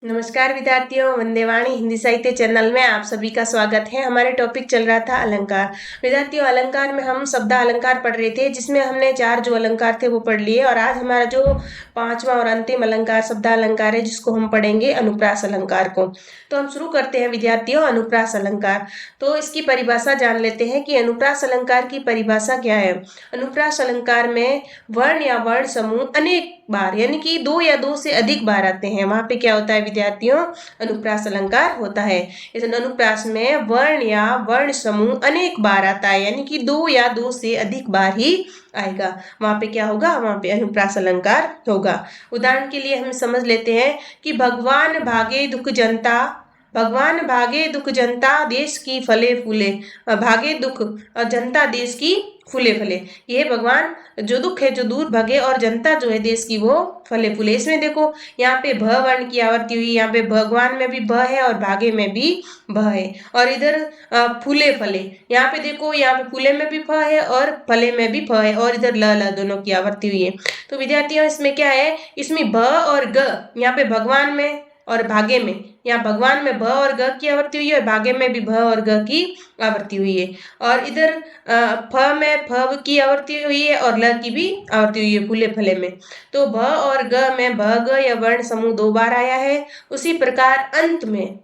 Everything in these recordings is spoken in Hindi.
नमस्कार विद्यार्थियों, वंदेवाणी हिंदी साहित्य चैनल में आप सभी का स्वागत है। हमारे टॉपिक चल रहा था अलंकार। विद्यार्थियों, अलंकार में हम शब्द अलंकार पढ़ रहे थे, जिसमें हमने 4 जो अलंकार थे वो पढ़ लिए। और आज हमारा जो 5वां और अंतिम अलंकार शब्द अलंकार है, जिसको हम पढ़ेंगे अनुप्रास अलंकार को। तो हम शुरू करते हैं विद्यार्थियों, अनुप्रास अलंकार। तो इसकी परिभाषा जान लेते हैं कि अनुप्रास अलंकार की परिभाषा क्या है। अनुप्रास अलंकार में वर्ण या वर्ण समूह अनेक बार यानी कि 2 या 2 से अधिक बार आते हैं, वहां पे क्या होता है विद्यार्थियों, अनुप्रास अलंकार होता है। इस अनुप्रास में वर्ण या वर्ण समूह अनेक बार आता है, यानी कि 2 या 2 से अधिक बार ही आएगा। वहां पे क्या होगा, वहां पे अनुप्रास अलंकार होगा। उदाहरण के लिए हम समझ लेते हैं कि भगवान भागे दुख जनता, भगवान भागे दुख जनता देश की फले फूले। भागे दुख और जनता देश की फूले फले। ये भगवान जो दुख है जो दूर भगे, और जनता जो है देश की वो फले फूले। इसमें देखो यहाँ पे भ वर्ण की आवर्ती हुई, यहाँ पे भगवान में भी भ है और भागे में भी भ है। और इधर फूले फले, यहाँ पे देखो, यहाँ पे फूले में भी फ है और फले में भी फ है, और इधर ल ल दोनों की आवर्ती हुई है। तो विद्यार्थियों, इसमें क्या है, इसमें भ और ग, यहाँ पे भगवान में और भागे में, यहाँ भगवान में भ और ग की आवर्ती हुई है और भागे में भी भ और ग की आवर्ती हुई है। और इधर फ में फ की आवर्ती हुई है और ल की भी आवर्ती हुई है फूले फले में। तो भ और ग में भ ग या वर्ण समूह 2 बार आया है। उसी प्रकार अंत में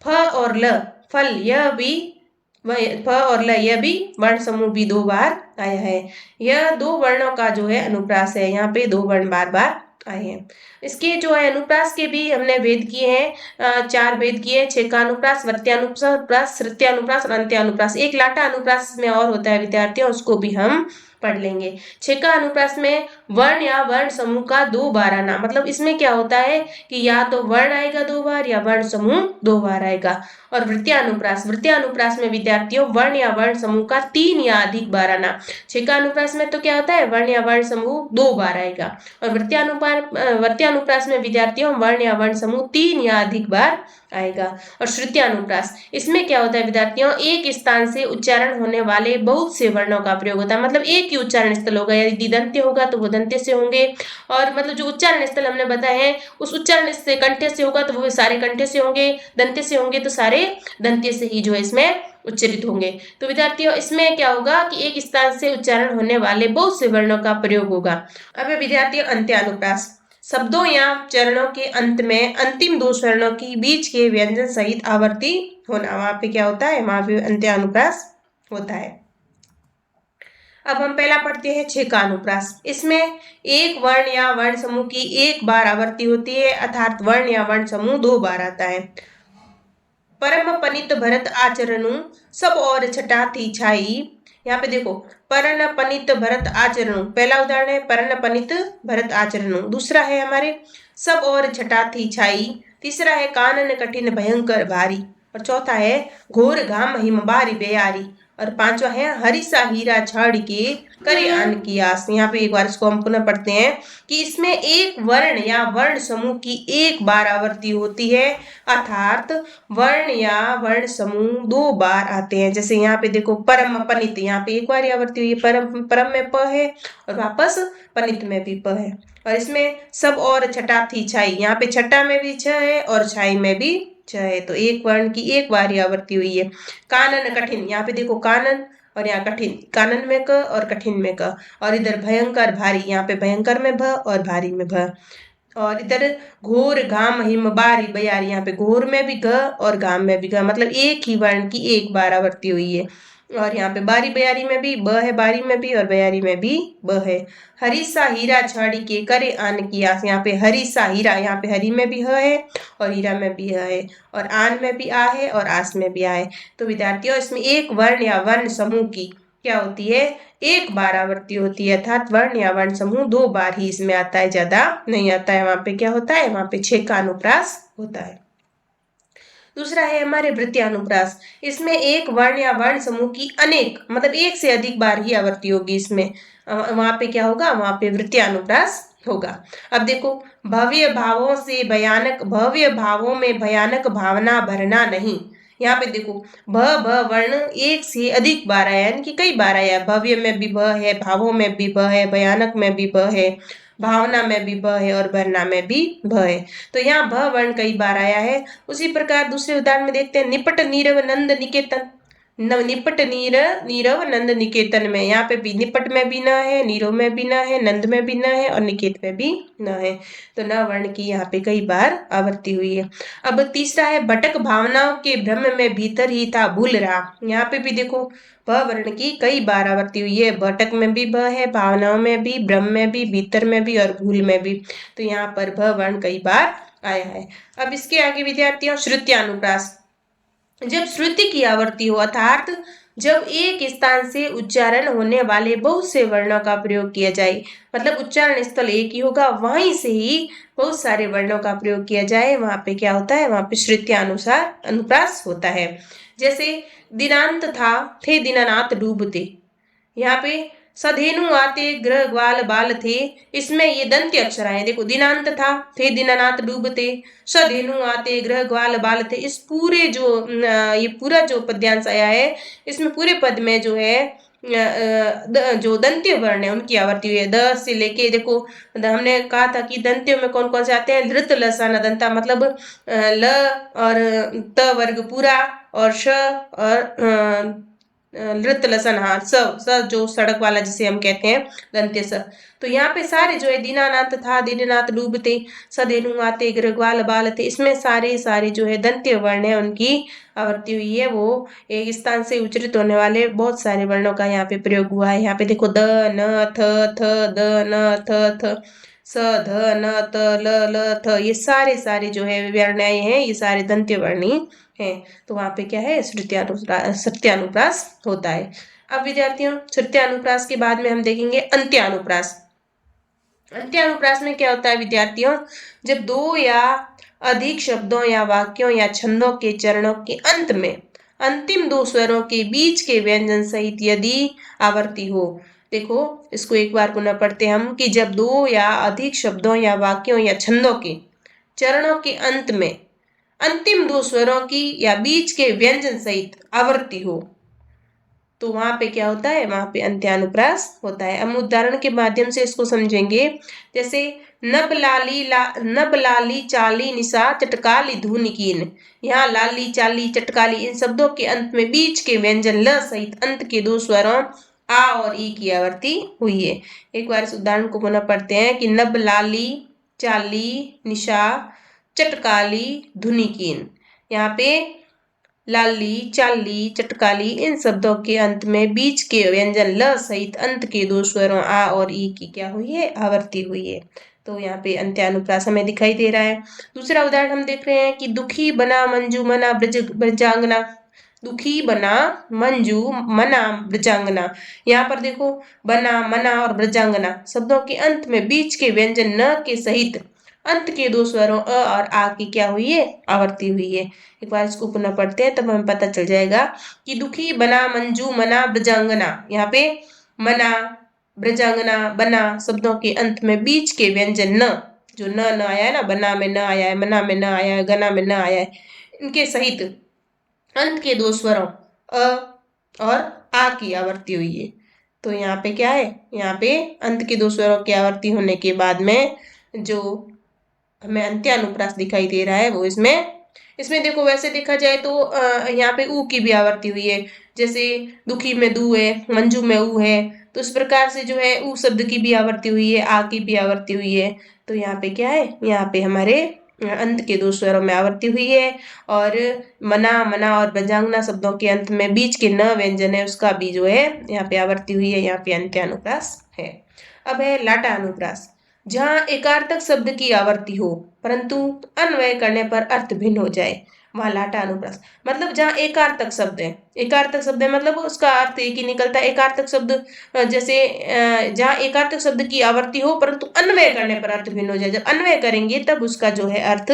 फ और ल, फल, यह भी फ और ल, यह भी वर्ण समूह भी 2 बार आया है। यह 2 वर्णों का जो है अनुप्रास है, यहाँ पे 2 वर्ण बार बार आए हैं। इसके जो है अनुप्रास के भी हमने भेद किए हैं, 4 भेद किए हैं। छेका अनुप्रास, वर्त्यानुप्रास, श्रुत्यानुप्रास और अंत्यानुप्रास। एक लाटा अनुप्रास में और होता है विद्यार्थियों, उसको भी हम पढ़ लेंगे। छेका अनुप्रास में वर्ण या वर्ण समूह का 2 बार आना, मतलब इसमें क्या होता है कि या तो वर्ण आएगा 2 बार या वर्ण समूह 2 बार आएगा। और वृत्यानुप्रास, वृत्यानुप्रास में विद्यार्थियों वर्ण या वर्ण समूह का 3 या अधिक बार आना। छेका अनुप्रास में तो क्या होता है, वर्ण या वर्ण समूह 2 बार आएगा। और वृत्यानुप्रास में विद्यार्थियों वर्ण या वर्ण समूह 3 या अधिक बार आएगा। और श्रुत्यानुप्रास, इसमें क्या होता है विद्यार्थियों, एक स्थान से उच्चारण होने वाले बहुत से वर्णों का प्रयोग होता है। मतलब एक ही उच्चारण स्थल होगा, यदि दंत्य होगा तो वो दंत्य से होंगे, और मतलब जो उच्चारण स्थल हमने बताए हैं उस उच्चारण से कंठ्य से होगा तो वो सारे कंठ्य से होंगे, दंत्य से होंगे तो सारे दंत्य से ही जो है इसमें उच्चरित होंगे। तो विद्यार्थियों, इसमें क्या होगा कि एक स्थान से उच्चारण होने वाले बहुत से वर्णों का प्रयोग होगा। अब विद्यार्थियों, अंत्यानुप्रास, शब्दों या चरणों के अंत में अंतिम 2 स्वर्णों की बीच के व्यंजन सहित आवर्ती होना, वहां पे क्या होता है, वहां पे अंत्यानुप्रास होता है। अब हम पहला पढ़ते हैं छेका अनुप्रास। इसमें एक वर्ण या वर्ण समूह की 1 बार आवर्ती होती है, अर्थात वर्ण या वर्ण समूह 2 बार आता है। परम पनित भरत आचरणु, सब और छटा थी छाई। यहाँ पे देखो, परन पनित भरत आचरणु, पहला उदाहरण है परन पनित भरत आचरणु। दूसरा है हमारे सब और छटा थी छाई। तीसरा है कानन कठिन भयंकर भारी। और चौथा है घोर घाम हिम बारी बेयारी। और 5वां है हरिसा हीरा छाड़ के करे अन्न की आस। यहाँ पे एक बार इसको हम पुनः पढ़ते हैं कि इसमें एक वर्ण या वर्ण समूह की 1 बार आवर्ती होती है, अर्थात वर्ण या वर्ण समूह 2 बार आते हैं। जैसे यहाँ पे देखो परम पनित, यहाँ पे 1 बार आवर्ती हुई है, परम परम में प है और वापस पनित में भी प है। और इसमें सब और छटा थी छाई, यहाँ पे छटा में भी छ है और छाई में भी छ है, तो एक वर्ण की 1 बार ही आवर्ती हुई है। कानन कठिन, यहाँ पे देखो कानन और यहाँ कठिन, कानन में क और कठिन में क। और इधर भयंकर भारी, यहाँ पे भयंकर में भ और भारी में भ। और इधर घोर घाम हिम बारी बयारी, यहाँ पे घोर में भी घ और घाम में भी घ, मतलब एक ही वर्ण की 1 बार आवर्ती हुई है। और यहाँ पे बारी बयारी में भी ब है, बारी में भी और बयारी में भी ब है। हरिसा हीरा छाड़ी के करे आन की आस, यहाँ पे हरिसा हीरा, यहाँ पे हरी में भी ह है और हीरा में भी ह है, और आन में भी आ है और आस में भी आ है। तो विद्यार्थियों, इसमें एक वर्ण या वर्ण समूह की क्या होती है, 1 बार आवर्ती होती है, अर्थात वर्ण या वर्ण समूह 2 बार ही इसमें आता है, ज्यादा नहीं आता है। वहां पे क्या होता है, वहां पे छेका अनुप्रास होता है। दूसरा है हमारे वृत्यानुप्रास। इसमें एक वर्ण या वर्ण समूह की अनेक, मतलब 1 से अधिक बार ही आवर्ती होगी इसमें। वहां पे क्या होगा, वहां पे वृत्यानुप्रास होगा। अब देखो, भव्य भावों से भयानक, भव्य भावों में भयानक भावना भरना नहीं। यहाँ पे देखो भ भ वर्ण 1 से अधिक बार आया, यानी कि कई बार आया। भव्य में भी भ है, भावों में भी भ है, भयानक में भी भ है, भावना में भी भ है और भरना में भी भ है। तो यहाँ भ वर्ण कई बार आया है। उसी प्रकार दूसरे उदाहरण में देखते हैं, निपट नीरव नंद निकेतन। निपट नीरव नंद निकेतन में, यहाँ पे भी निपट में भी न है, नीरव में भी न है, नंद में भी न है और निकेत में भी न है। तो न वर्ण की यहाँ पे कई बार आवृत्ति हुई है। अब तीसरा है, भटक भावनाओं के भ्रम में भीतर ही था भूल रहा। यहाँ पे भी देखो भ वर्ण की कई बार आवृत्ति हुई है। भटक में भी भ है, भावनाओं में भी, भ्रम में भी, भीतर में भी और भूल में भी। तो यहाँ पर भ वर्ण कई बार आया है। अब इसके आगे विद्यार्थियों, श्रुत्यानुप्रास। जब श्रुति की आवृत्ति हो अर्थात जब एक स्थान से उच्चारण होने वाले बहुत से वर्णों का प्रयोग किया जाए, मतलब उच्चारण स्थल एक ही होगा, वहीं से ही बहुत सारे वर्णों का प्रयोग किया जाए, वहां पे क्या होता है, वहां पे श्रुत्यानुसार अनुप्रास होता है। जैसे दिनांत था, थे दीनानाथ डूबते। यहाँ पे सधेनु आते ग्रह ग्वाल बाल थे, इसमें ये दंत्य अक्षर आए। देखो दिनांत था, थे दीनानाथ डूबते, सधेनु आते ग्रह ग्वाल बाल थे। इस पूरे जो ये पूरा जो पद्यांश आया है, इसमें पूरे पद में जो है जो दंत्य वर्ण है उनकी आवृत्ति हुई है। द से लेके देखो, हमने कहा था कि दंत्यों में कौन कौन से आते हैं, धृत लसाना दंता, मतलब ल और त वर्ग पूरा और श और नृत्य लसन, हाँ स जो सड़क वाला जिसे हम कहते हैं दंत्य स। तो यहाँ पे सारे जो है दीनानाथ था, दीननाथ डूबते, सधेनु आते ग्रग्वाल बाल थे, इसमें सारे सारे जो है दंत्य वर्ण है उनकी आवृत्ति हुई है। वो एक स्थान से उच्चरित होने वाले बहुत सारे वर्णों का यहाँ पे प्रयोग हुआ है। यहाँ पे देखो द न थ थ द न थ थ स ध न त ल ल थ, ये सारे सारे जो है वर्ण हैं, ये सारे दंत्य वर्णी है। तो वहां पे क्या है, सत्यानुप्रास होता है। अब विद्यार्थियों, सत्यानुप्रास के बाद में हम देखेंगे अंत्यानुप्रास। अंत्यानुप्रास में क्या होता है विद्यार्थियों, जब दो या अधिक शब्दों या वाक्यों या छंदों के चरणों के अंत में अंतिम दो स्वरों के बीच के व्यंजन सहित यदि आवर्ती हो। देखो इसको एक बार पुनः पढ़ते हम, कि जब दो या अधिक शब्दों या वाक्यों या छंदों के चरणों के अंत में अंतिम दो स्वरों की या बीच के व्यंजन सहित आवर्ती हो, तो वहां पे क्या होता है, वहां पे अंत्यानुप्रास होता है। हम उदाहरण के माध्यम से इसको समझेंगे। जैसे नब लाली चाली निशा चटकाली धुनिकीन, यहाँ लाली चाली चटकाली इन शब्दों के अंत में बीच के व्यंजन ल सहित अंत के दो स्वरों आ और ई की आवर्ती हुई है। एक बार इस उदाहरण को पुनः पढ़ते हैं कि नब लाली चाली निशा चटकाली धुनिकीन। यहाँ पे लाली चाली चटकाली इन शब्दों के अंत में बीच के व्यंजन ल सहित अंत के दो स्वरों आ और ई की क्या हुई है, आवर्ती हुई है। तो यहाँ पे अंत्यानुप्रास हमें दिखाई दे रहा है। दूसरा उदाहरण हम देख रहे हैं कि दुखी बना मंजू मना ब्रजांगना। दुखी बना मंजू मना ब्रजांगना, यहाँ पर देखो बना मना और ब्रजांगना शब्दों के अंत में बीच के व्यंजन न के सहित अंत के दो स्वरों अ और आ की क्या हुई है, आवर्ती हुई है। एक बार इसको पुनः पढ़ते हैं तब हमें पता चल जाएगा कि दुखी बना मंजू मना ब्रजांगना, यहाँ पे मना ब्रजांगना बना शब्दों के अंत में बीच के व्यंजन न, जो न आया है ना, बना में न आया है, मना में न आया है, गना में न आया है, इनके सहित अंत के दो स्वरों अ और आ की आवर्ती हुई है। तो यहाँ पे क्या है, यहाँ पे अंत के दो स्वरों की आवर्ती होने के बाद में जो हमें अंत्यानुप्रास दिखाई दे रहा है वो इसमें देखो, वैसे देखा जाए तो यहाँ पे ऊ की भी आवर्ती हुई है। जैसे दुखी में दू है, मंजू में ऊ है, तो इस प्रकार से जो है ऊ शब्द की भी आवर्ती हुई है, आ की भी आवर्ती हुई है। तो यहाँ पे क्या है, यहाँ पे हमारे अंत के दो स्वरों में आवर्ती हुई है। और मना मना और ब्रजांगना शब्दों के अंत में बीच के न व्यंजन है उसका भी जो है यहाँ पे आवर्ती हुई है, यहाँ पे अंत्यानुप्रास है। अब है लाटा अनुप्रास, जहाँ एकार्थक शब्द की आवर्ती हो परंतु अन्वय करने पर अर्थ भिन्न हो जाए, वहां लाटा अनुप्रास। मतलब जहाँ एकार्थक शब्द है, एकार्थक शब्द है मतलब उसका अर्थ एक ही निकलता है। एकार्थक शब्द जैसे जहाँ एकार्थक शब्द की आवर्ती हो परंतु अन्वय करने पर अर्थ भिन्न हो जाए, जब अन्वय करेंगे तब उसका जो है अर्थ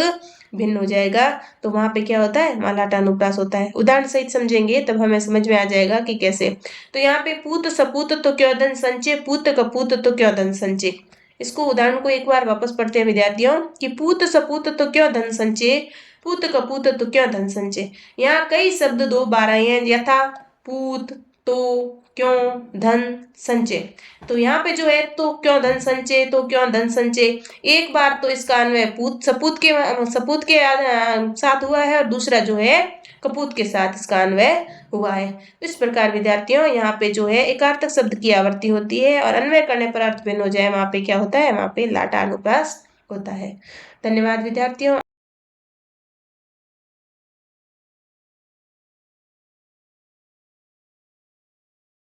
भिन्न हो जाएगा, तो वहां पे क्या होता है, वहां लाटा अनुप्रास होता है। उदाहरण सहित समझेंगे तब हमें समझ में आ जाएगा कि कैसे। तो यहाँ पे पूत सपूत तो क्यों धन संचय, पूत कपूत तो क्यों धन संचय। इसको उदाहरण को एक बार वापस पढ़ते हैं विद्यार्थियों, कि पूत सपूत तो क्यों धन संचय, पूत कपूत तो क्यों धन संचय। यहाँ कई शब्द दो बार आए हैं, यथा पूत तो क्यों धन संचय। तो यहाँ पे जो है तो क्यों धन संचय, तो क्यों धन संचय, एक बार तो इसका अन्वय सपूत के साथ हुआ है और दूसरा जो है कपूत के साथ इसका अन्वय हुआ है। इस प्रकार विद्यार्थियों यहाँ पे जो है एकार्थक शब्द की आवर्ती होती है और अन्वय करने पर अर्थ भिन्न हो जाए वहां पे क्या होता है, वहां पे लाटा अनुप्रास होता है। धन्यवाद विद्यार्थियों।